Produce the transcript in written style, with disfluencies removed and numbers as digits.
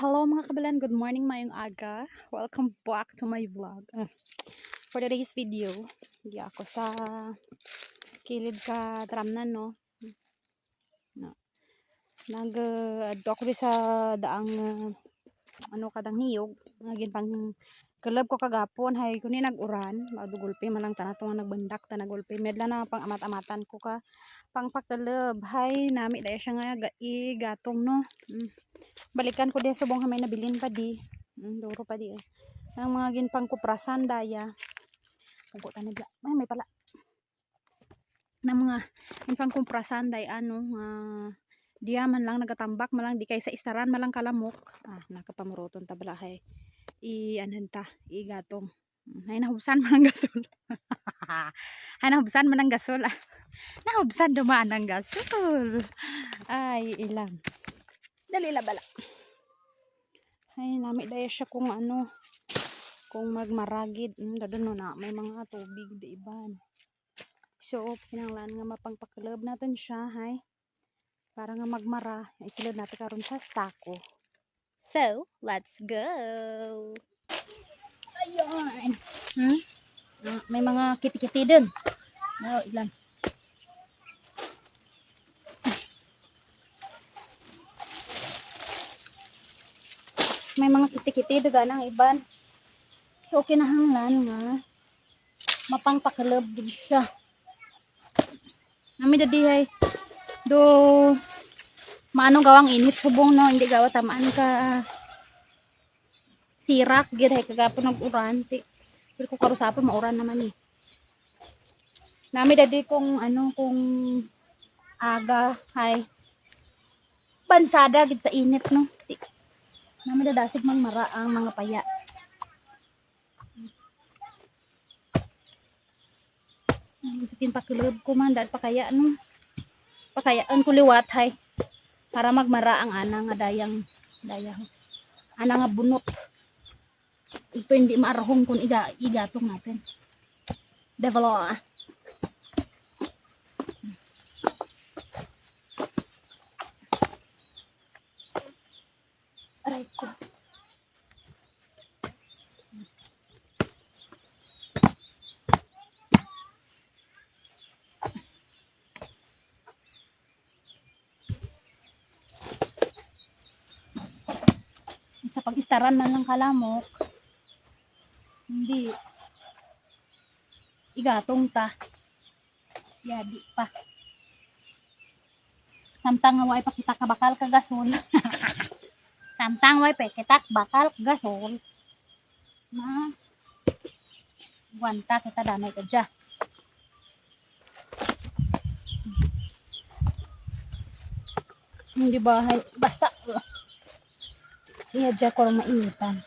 Hello mga kabalan, good morning, mayong aga. Welcome back to my vlog. For today's video, hindi ako sa kilid ka tramnan, no? Nag-adto ako sa daang kadang niyog. Naging pang kalab ko kagapon, hay kuni nag-uran, madugulpi man lang tanato nga nagbandak ta nagulpi. Medla na pang amat-amatan ko ka pang pakalab. Hay nami daya siya nga gatong, no? Balikan ko din subong may nabilin pa di. Duro pa di. Ang mga ginpang kuprasan daya. Pagko tanagla. Ay may pala. Na mga ginpang kuprasan daya diya man lang nagatambak man lang di kay sa istaran man lang kalamok. Nakapamuroton ta balahay. Ananta gatong. Ay nahubsan man ang gasol. Ay nahubsan man ang gasol. Nahubsan dumaan ang gasol. Ay ilang. Dali la bala. Ay nami daya siya kung kung magmaragid dadon na may mga tubig di iban. So kinanglan nga mapangpakalab natin siya hay para nga magmara isilod natin karon sa sako. So let's go. Ayun. May mga kiti-kiti din. Ilan. May mga kiti-kiti daga ng iban. So kinahanglan nga mapangpakalab din siya. Nami dadihay do maano gawang init subong, no, hindi gawa tamaan ka sirak gid hay kagapon nag-uran pero ko karusapon mauran naman nami dadi kung kung aga hay bansada gid sa init, no. Nami dadasig mang mara ang mga paya. Sakin pakilob ko man dahil pakayaan ko liwat hay para magmara ang nga dayang nga bunot. Ito hindi maarahong kung igatong natin. Develop. Aray ko. Sa pag-istaran man lang kalamok hindi igatong ta yadi pa samtang nga way pakita ka bakal ka gasol samtang way pakita bakal ka gasol na guanta kita danay ka dya. Hindi bahay basta iya dya ko mainitan.